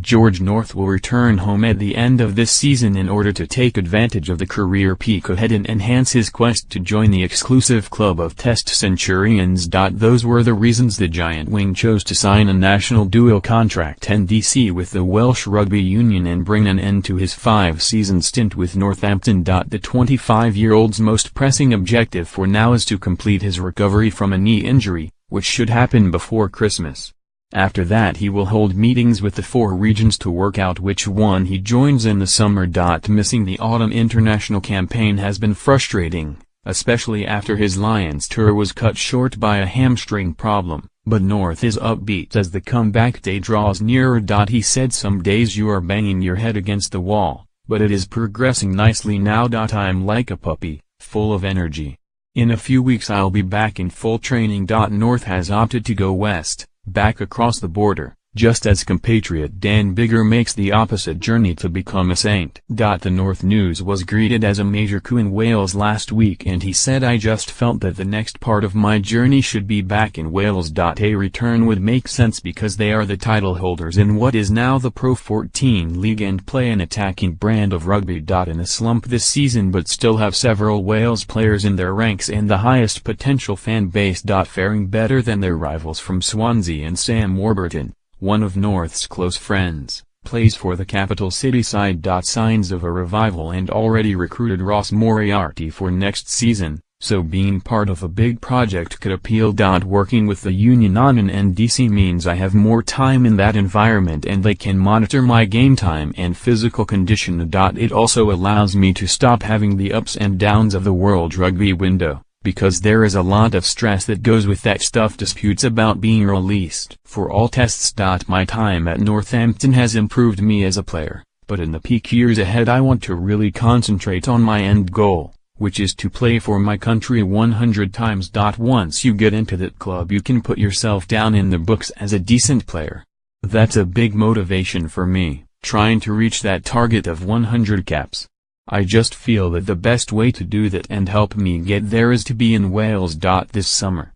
George North will return home at the end of this season in order to take advantage of the career peak ahead and enhance his quest to join the exclusive club of Test centurions. Those were the reasons the Giant Wing chose to sign a national dual contract (NDC) with the Welsh Rugby Union and bring an end to his 5-season stint with Northampton. The 25-year-old's most pressing objective for now is to complete his recovery from a knee injury, which should happen before Christmas. After that he will hold meetings with the 4 regions to work out which one he joins in the summer. Missing the autumn international campaign has been frustrating, especially after his Lions tour was cut short by a hamstring problem, but North is upbeat as the comeback day draws nearer. He said, "Some days you are banging your head against the wall, but it is progressing nicely now. I'm like a puppy, full of energy. In a few weeks I'll be back in full training." North has opted to go west, back across the border, just as compatriot Dan Biggar makes the opposite journey to become a Saint. The North news was greeted as a major coup in Wales last week, and he said, "I just felt that the next part of my journey should be back in Wales. A return would make sense because they are the title holders in what is now the Pro 14 League and play an attacking brand of rugby. In a slump this season but still have several Wales players in their ranks and the highest potential fan base. Faring better than their rivals from Swansea, and Sam Warburton, one of North's close friends, plays for the capital city side. Signs of a revival and already recruited Ross Moriarty for next season, so being part of a big project could appeal. Working with the union on an NDC means I have more time in that environment and they can monitor my game time and physical condition. It also allows me to stop having the ups and downs of the World Rugby window, because there is a lot of stress that goes with that stuff. Disputes about being released for all tests. My time at Northampton has improved me as a player, but in the peak years ahead I want to really concentrate on my end goal, which is to play for my country 100 times. Once you get into that club you can put yourself down in the books as a decent player. That's a big motivation for me, trying to reach that target of 100 caps. I just feel that the best way to do that and help me get there is to be in Wales. This summer,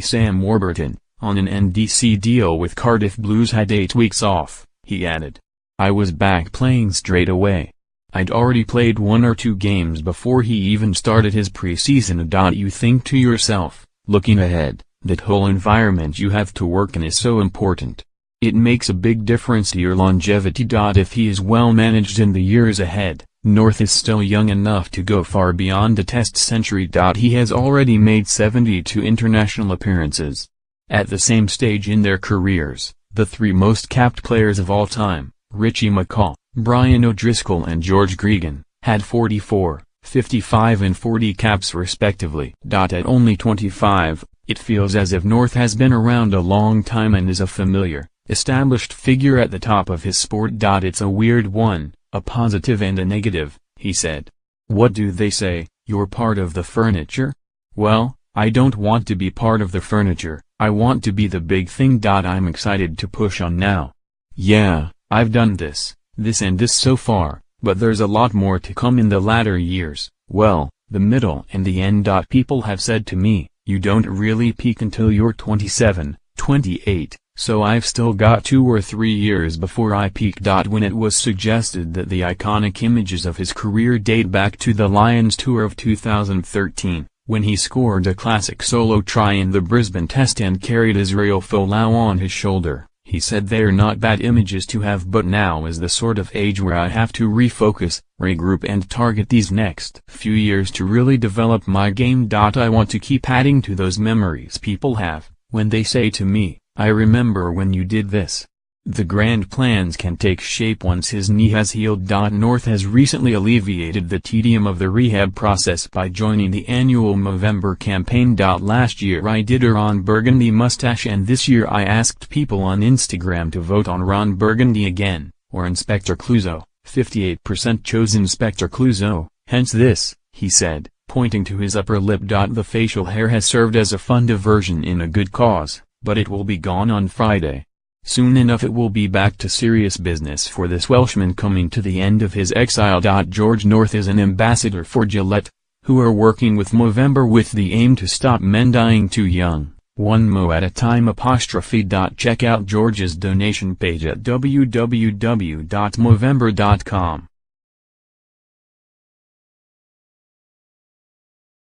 Sam Warburton, on an NDC deal with Cardiff Blues, had 8 weeks off, he added. I was back playing straight away. I'd already played 1 or 2 games before he even started his pre-season. You think to yourself, looking ahead, that whole environment you have to work in is so important. It makes a big difference to your longevity. If he is well managed in the years ahead, North is still young enough to go far beyond a Test century. He has already made 72 international appearances. At the same stage in their careers, the 3 most capped players of all time, Richie McCaw, Brian O'Driscoll and George Gregan, had 44, 55 and 40 caps respectively. At only 25, it feels as if North has been around a long time and is a familiar, established figure at the top of his sport. It's a weird one, a positive and a negative, he said. What do they say, you're part of the furniture? Well, I don't want to be part of the furniture, I want to be the big thing. I'm excited to push on now. Yeah, I've done this and this so far, but there's a lot more to come in the latter years, well, the middle and the end. People have said to me, you don't really peak until you're 27, 28. So I've still got 2 or 3 years before I peak. When it was suggested that the iconic images of his career date back to the Lions tour of 2013, when he scored a classic solo try in the Brisbane Test and carried Israel Folau on his shoulder, he said they're not bad images to have, but now is the sort of age where I have to refocus, regroup and target these next few years to really develop my game. I want to keep adding to those memories people have, when they say to me, I remember when you did this. The grand plans can take shape once his knee has healed. North has recently alleviated the tedium of the rehab process by joining the annual Movember campaign. Last year I did a Ron Burgundy mustache, and this year I asked people on Instagram to vote on Ron Burgundy again, or Inspector Clouseau. 58% chose Inspector Clouseau, hence this, he said, pointing to his upper lip. The facial hair has served as a fun diversion in a good cause, but it will be gone on Friday. Soon enough it will be back to serious business for this Welshman coming to the end of his exile. George North is an ambassador for Gillette, who are working with Movember with the aim to stop men dying too young, one mo at a time. Check out George's donation page at www.movember.com.